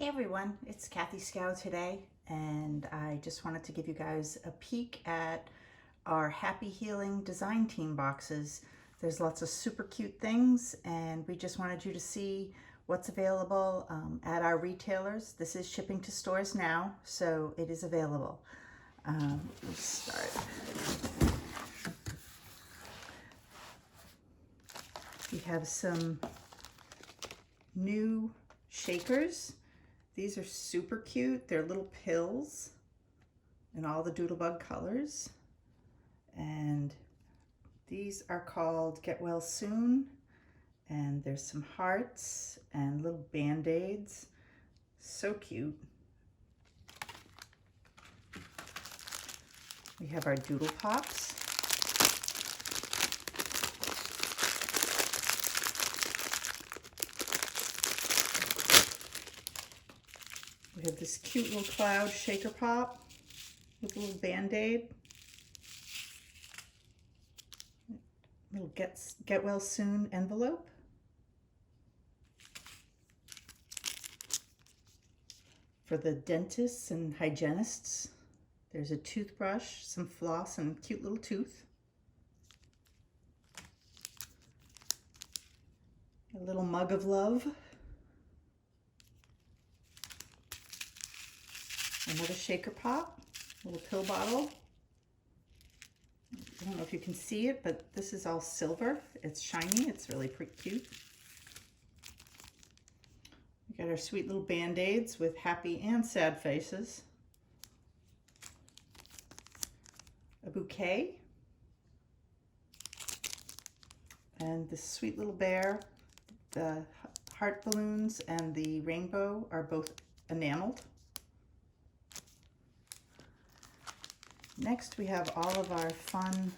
Hey everyone, it's Kathy Scow today, and I just wanted to give you guys a peek at our Happy Healing Design Team boxes. There's lots of super cute things, and we just wanted you to see what's available at our retailers. This is shipping to stores now, so it is available. Let's start. We have some new shakers. These are super cute. They're little pills in all the Doodlebug colors. And these are called Get Well Soon. And there's some hearts and little band-aids. So cute. We have our Doodle Pops. We have this cute little cloud shaker pop with a little band-aid. Little Get Well Soon envelope. For the dentists and hygienists, there's a toothbrush, some floss, and a cute little tooth. A little mug of love. Another shaker pop, a little pill bottle. I don't know if you can see it, but this is all silver. It's shiny. It's really pretty cute. We got our sweet little band-aids with happy and sad faces. A bouquet. And this sweet little bear. The heart balloons and the rainbow are both enameled. Next, we have all of our fun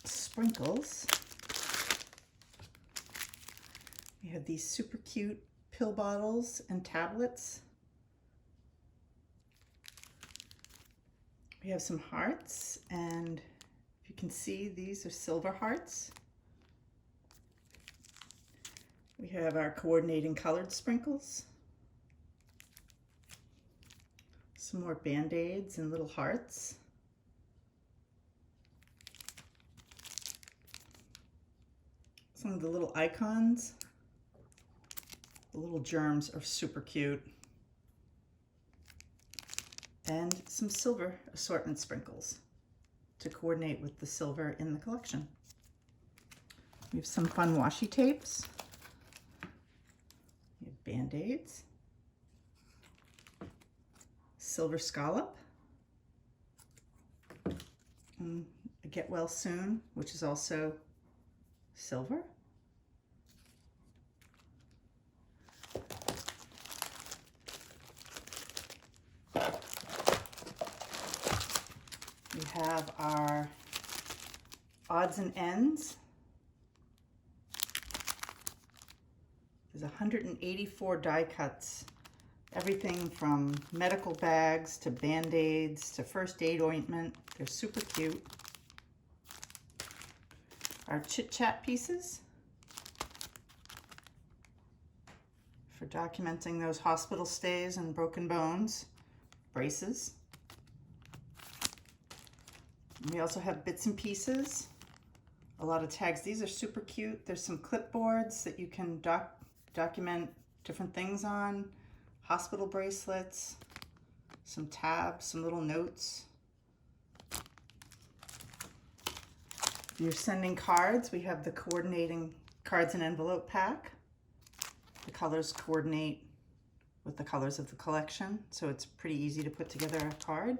sprinkles. We have these super cute pill bottles and tablets. We have some hearts, and if you can see, these are silver hearts. We have our coordinating colored sprinkles. Some more band-aids and little hearts. Some of the little icons. The little germs are super cute. And some silver assortment sprinkles to coordinate with the silver in the collection. We have some fun washi tapes. We have band-aids. Silver scallop, and a Get Well Soon, which is also silver. We have our odds and ends. There's 184 die cuts. Everything from medical bags to band-aids to first aid ointment. They're super cute. Our chit-chat pieces for documenting those hospital stays and broken bones. Braces. And we also have bits and pieces. A lot of tags. These are super cute. There's some clipboards that you can document different things on. Hospital bracelets, some tabs, some little notes. If you're sending cards, we have the coordinating cards and envelope pack. The colors coordinate with the colors of the collection, so it's pretty easy to put together a card.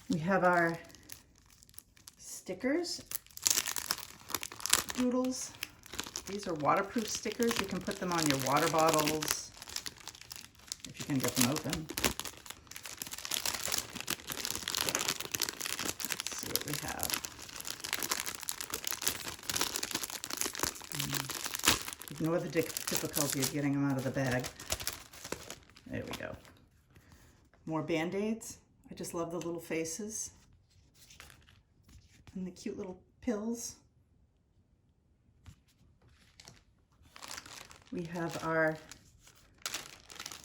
We have our stickers, doodles. These are waterproof stickers. You can put them on your water bottles if you can get them open. Let's see what we have. Ignore the difficulty of getting them out of the bag. There we go. More band-aids. I just love the little faces and the cute little pills. We have our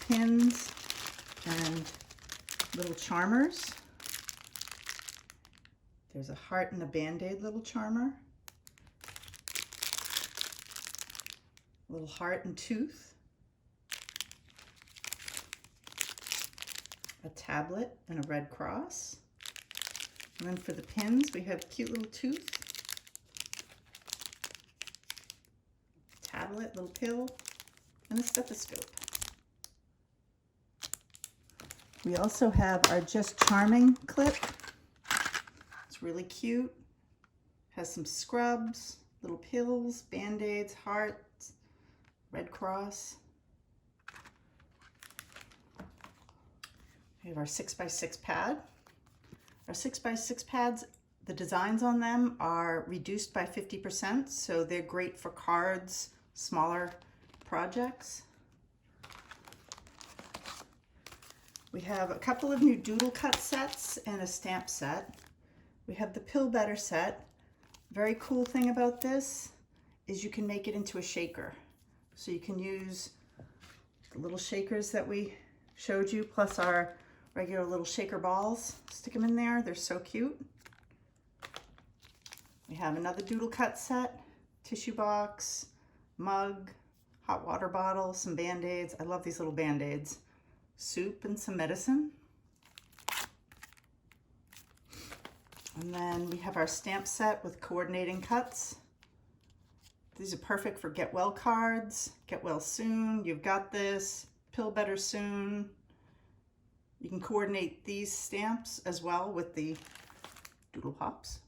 pins and little charmers. There's a heart and a Band-Aid little charmer. A little heart and tooth. A tablet and a red cross. And then for the pins, we have cute little tooth, tablet, little pill, and a stethoscope. We also have our Just Charming clip. It's really cute. Has some scrubs, little pills, Band-Aids, hearts, red cross. We have our 6x6 pad. Our 6x6 pads, the designs on them are reduced by 50%, so they're great for cards, smaller projects. We have a couple of new doodle cut sets and a stamp set. We have the pill better set. Very cool thing about this is you can make it into a shaker. So you can use the little shakers that we showed you, plus our regular little shaker balls. Stick them in there. They're so cute. We have another doodle cut set, tissue box, mug, hot water bottle, some Band-Aids. I love these little Band-Aids. Soup and some medicine. And then we have our stamp set with coordinating cuts. These are perfect for get well cards, get well soon, you've got this, pill better soon. You can coordinate these stamps as well with the doodle cuts.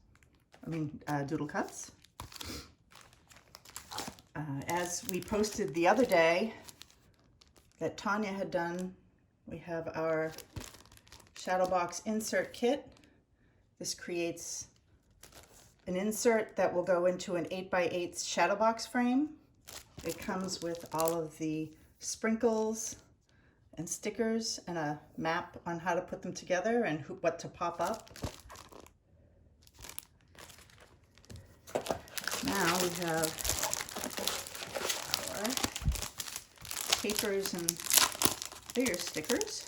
As we posted the other day that Tanya had done, we have our shadow box insert kit. This creates an insert that will go into an 8x8 shadow box frame. It comes with all of the sprinkles and stickers and a map on how to put them together and what to pop up. Now we have our papers and bigger stickers.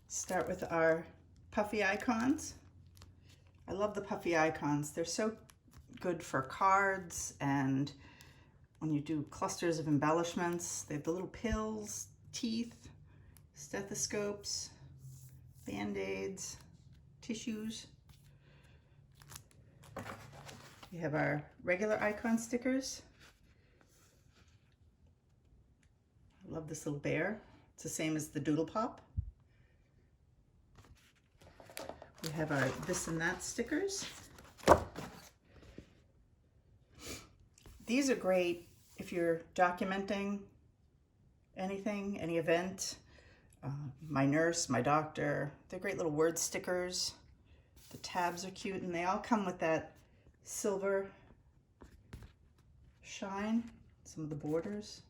Start with our puffy icons. I love the puffy icons. They're so good for cards and when you do clusters of embellishments. They have the little pills, teeth, stethoscopes, Band-Aids, tissues. We have our regular icon stickers. I love this little bear. It's the same as the Doodle Pop. We have our this and that stickers. These are great if you're documenting anything, any event. My nurse, my doctor, they're great little word stickers. The tabs are cute and they all come with that silver shine, some of the borders.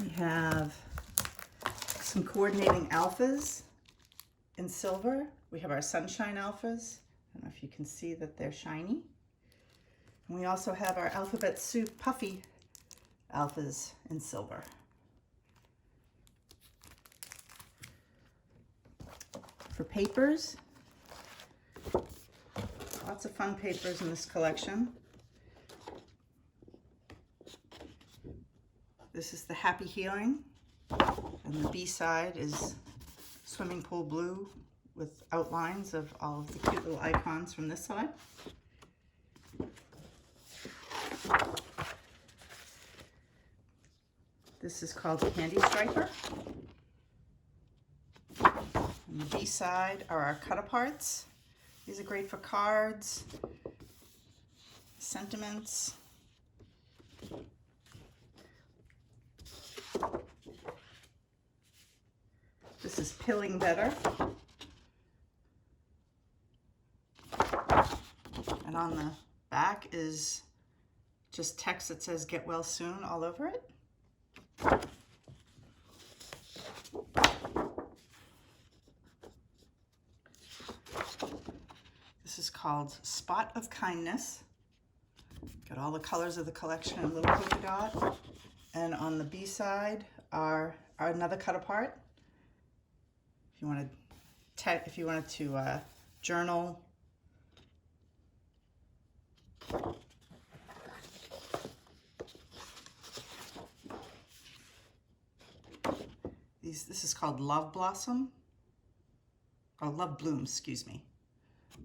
We have some coordinating alphas in silver. We have our sunshine alphas. I don't know if you can see that they're shiny. And we also have our alphabet soup puffy alphas in silver. For papers, lots of fun papers in this collection. This is the Happy Healing, and the B side is Swimming Pool Blue with outlines of all of the cute little icons from this side. This is called Candy Striper. On the B side are our cut-aparts. These are great for cards, sentiments. This is Pilling Better. And on the back is just text that says "Get well soon" all over it. called Spot of Kindness. Got all the colors of the collection in a little polka dot. And on the B side are another cut apart. If you wanted to journal. This is called Love Blossom, or Love Bloom, excuse me.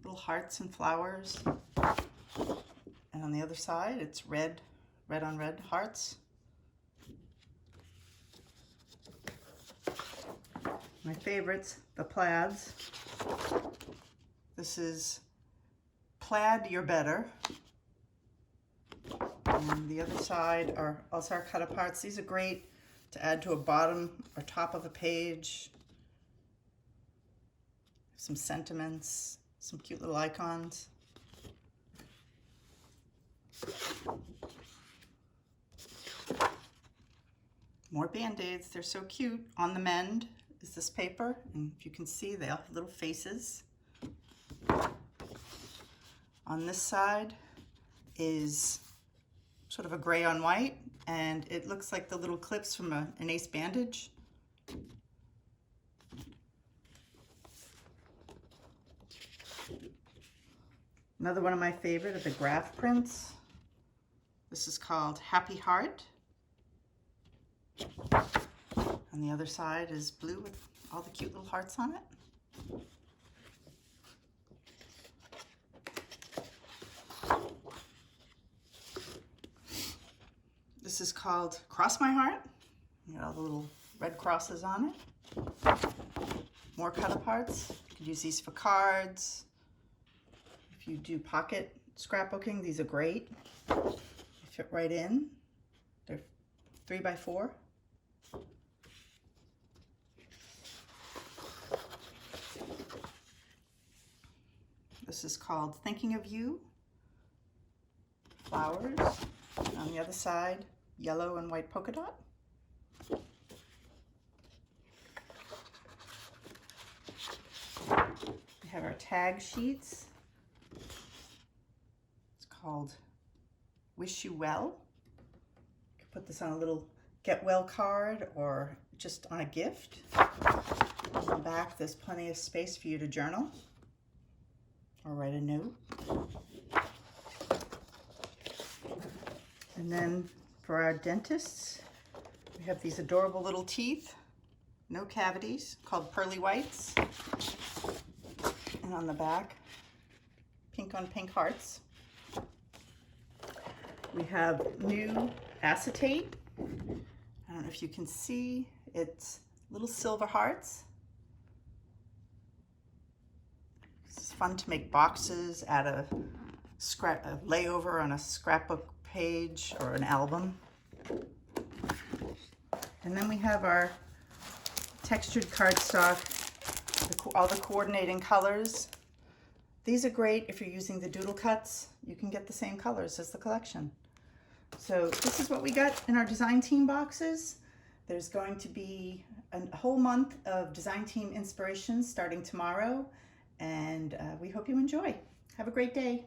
Little hearts and flowers. And on the other side, it's red on red hearts. My favorites, the plaids. This is Plaid You're Better. And the other side are also our cut aparts. These are great to add to a bottom or top of a page. Some sentiments, some cute little icons. More Band-Aids, they're so cute. On the mend is this paper, and if you can see, they all have little faces. On this side is sort of a gray on white, and it looks like the little clips from an ace bandage. Another one of my favorite are the graph prints. This is called Happy Heart. On the other side is blue with all the cute little hearts on it. This is called Cross My Heart. You got all the little red crosses on it. More cut aparts. You could use these for cards. If you do pocket scrapbooking, these are great. They fit right in. They're 3x4. This is called Thinking of You. Flowers. And on the other side, yellow and white polka dot. We have our tag sheets. It's called Wish You Well. You can put this on a little get well card or just on a gift. On the back, there's plenty of space for you to journal or write a note. And then for our dentists, we have these adorable little teeth, no cavities, called Pearly Whites. And on the back, pink on pink hearts. We have new acetate. I don't know if you can see, it's little silver hearts. It's fun to make boxes out of a layover on a scrapbook page or an album. And then we have our textured cardstock, all the coordinating colors. These are great if you're using the doodle cuts. You can get the same colors as the collection. So this is what we got in our design team boxes. There's going to be a whole month of design team inspirations starting tomorrow, and we hope you enjoy. Have a great day.